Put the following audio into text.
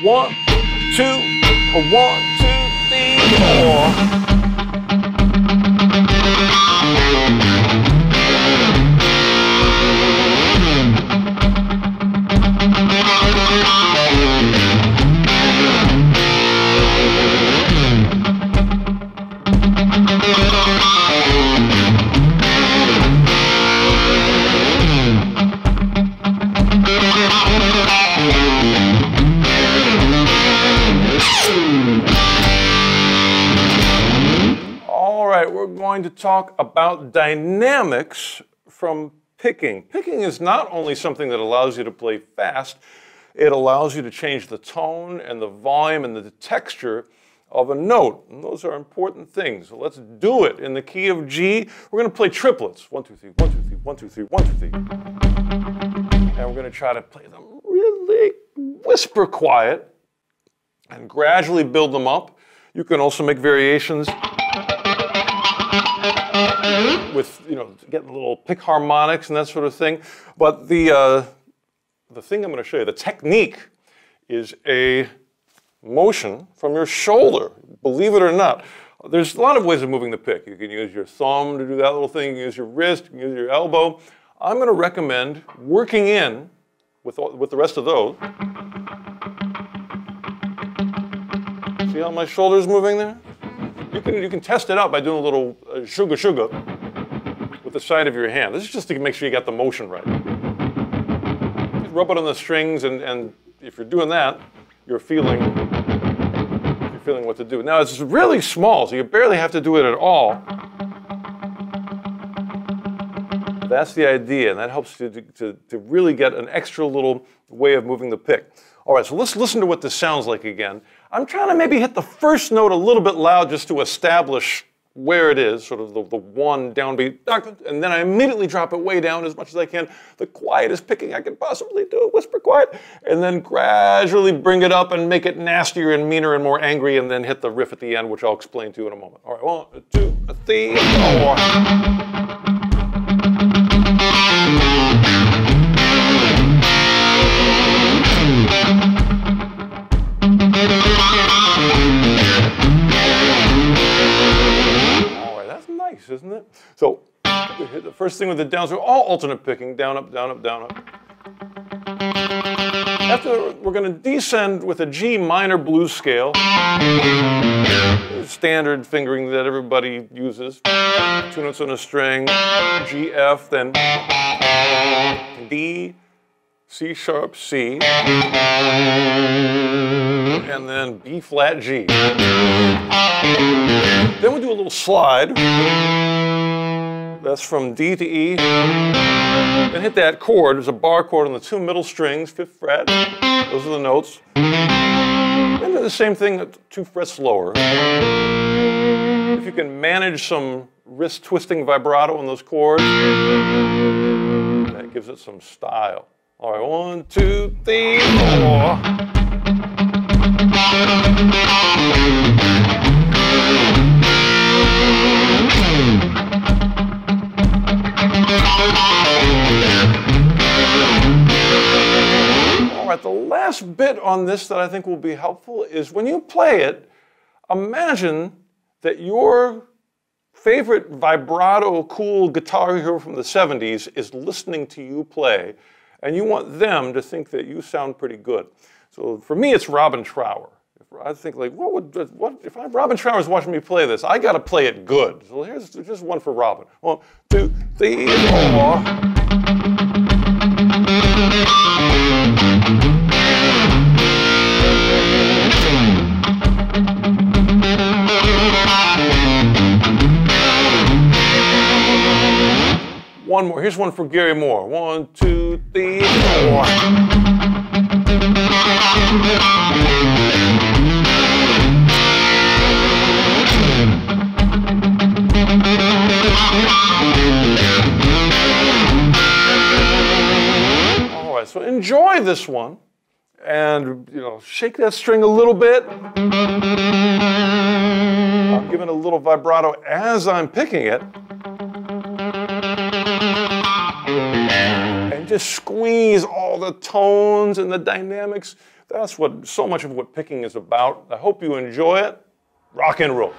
1, 2, 1, 2, 3, 4. We're going to talk about dynamics from picking. Picking is not only something that allows you to play fast, it allows you to change the tone and the volume and the texture of a note. And those are important things. So let's do it in the key of G. We're going to play triplets. 1, 2, 3, 1, 2, 3, 1, 2, 3, 1, 2, 3. And we're going to try to play them really whisper quiet and gradually build them up. You can also make variations with, getting little pick harmonics and that sort of thing. But the thing I'm going to show you, the technique, is a motion from your shoulder. Believe it or not, there's a lot of ways of moving the pick. You can use your thumb to do that little thing. You can use your wrist. You can use your elbow. I'm going to recommend working in with the rest of those. See how my shoulder's moving there? You can test it out by doing a little sugar with the side of your hand. This is just to make sure you got the motion right. Just rub it on the strings, and if you're doing that, you're feeling what to do. Now it's really small, so you barely have to do it at all. That's the idea, and that helps you to really get an extra little way of moving the pick. All right, so let's listen to what this sounds like again. I'm trying to maybe hit the first note a little bit loud just to establish where it is, sort of the one downbeat, and then I immediately drop it way down as much as I can, the quietest picking I can possibly do, whisper quiet, and then gradually bring it up and make it nastier and meaner and more angry, and then hit the riff at the end, which I'll explain to you in a moment. All right, 1, 2, 3, 4. Isn't it? So we hit the first thing with the down, so all alternate picking, down, up, down, up, down, up. After, we're going to descend with a G minor blues scale, standard fingering that everybody uses. 2 notes on a string, G, F, then D, C sharp, C, and then B flat, G. Then we'll do a little slide. That's from D to E. Then hit that chord. There's a bar chord on the 2 middle strings, 5th fret. Those are the notes. Then do the same thing 2 frets lower. If you can manage some wrist twisting vibrato on those chords, that gives it some style. All right, 1, 2, 3, 4. All right, the last bit on this that I think will be helpful is when you play it, imagine that your favorite vibrato, cool guitar hero from the 70s is listening to you play, and you want them to think that you sound pretty good. So for me, it's Robin Trower. I think like, if Robin Trower's watching me play this, I got to play it good. So here's just one for Robin. 1, 2, 3, 4. One more. Here's one for Gary Moore. 1, 2, 3, 4. All right, so enjoy this one, and shake that string a little bit. I'm giving a little vibrato as I'm picking it. And just squeeze all all the tones and the dynamics. That's what so much of what picking is about. I hope you enjoy it. Rock and roll.